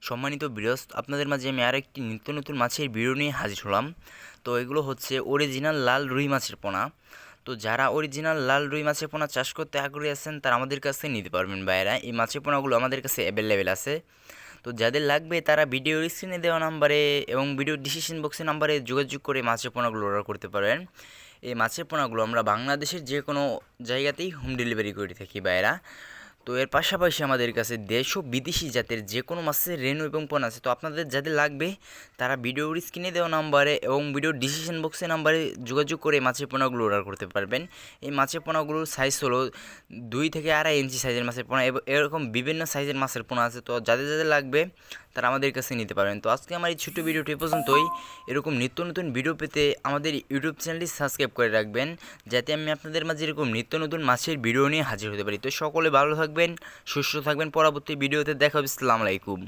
সম্মানিত ভিউয়ার্স, আপনাদের মাঝে আমি আরেকটি নিত্য নতুন মাছের ভিডিও নিয়ে হাজির হলাম। তো এগুলো হচ্ছে অরিজিনাল লাল রুই মাছের পোনা। তো যারা অরিজিনাল লাল রুই মাছের পোনা চাষ করতে আগ্রহী আছেন তারা আমাদের কাছে নিতে পারবেন ভাইয়েরা। এই মাছের পোনাগুলো আমাদের কাছে অ্যাভেলেবেল আছে। তো যাদের লাগবে তারা ভিডিওর স্ক্রিনে দেওয়া নাম্বারে এবং ভিডিও ডিসক্রিপশন বক্সের নাম্বারে যোগাযোগ করে মাছের পোনাগুলো অর্ডার করতে পারেন। এই মাছের পোনাগুলো আমরা বাংলাদেশের যে কোনো জায়গাতেই হোম ডেলিভারি করে থাকি ভাইয়েরা। তো এর পাশাপাশি আমাদের কাছে দেশ ও বিদেশি জাতের যে কোনো মাছের রেনু এবং পোনা আছে। তো আপনাদের যাদের লাগবে তারা ভিডিওর স্ক্রিনে দেওয়া নাম্বারে এবং ভিডিওর ডিসক্রিপশন বক্সের নাম্বারে যোগাযোগ করে মাছের পোনাগুলো অর্ডার করতে পারবেন। এই মাছের পোনাগুলোর সাইজ হলো 2 থেকে 2.5 ইঞ্চি সাইজের মাছের পোনা, এরকম বিভিন্ন সাইজের মাছের পোনা আছে। তো যাদের যাদের লাগবে তারা আমাদের কাছে নিতে পারবেন। তো আজকে আমার এই ছোট্ট ভিডিওটি এ পর্যন্তই। এরকম নিত্য নতুন ভিডিও পেতে আমাদের ইউটিউব চ্যানেলটি সাবস্ক্রাইব করে রাখবেন, যাতে আমি আপনাদের মাঝে এরকম নিত্য নতুন মাছের ভিডিও নিয়ে হাজির হতে পারি। তো সকলে ভালো থাকবেন, সুস্থ থাকবেন। পরবর্তী ভিডিওতে দেখা হবে। আসসালামু আলাইকুম।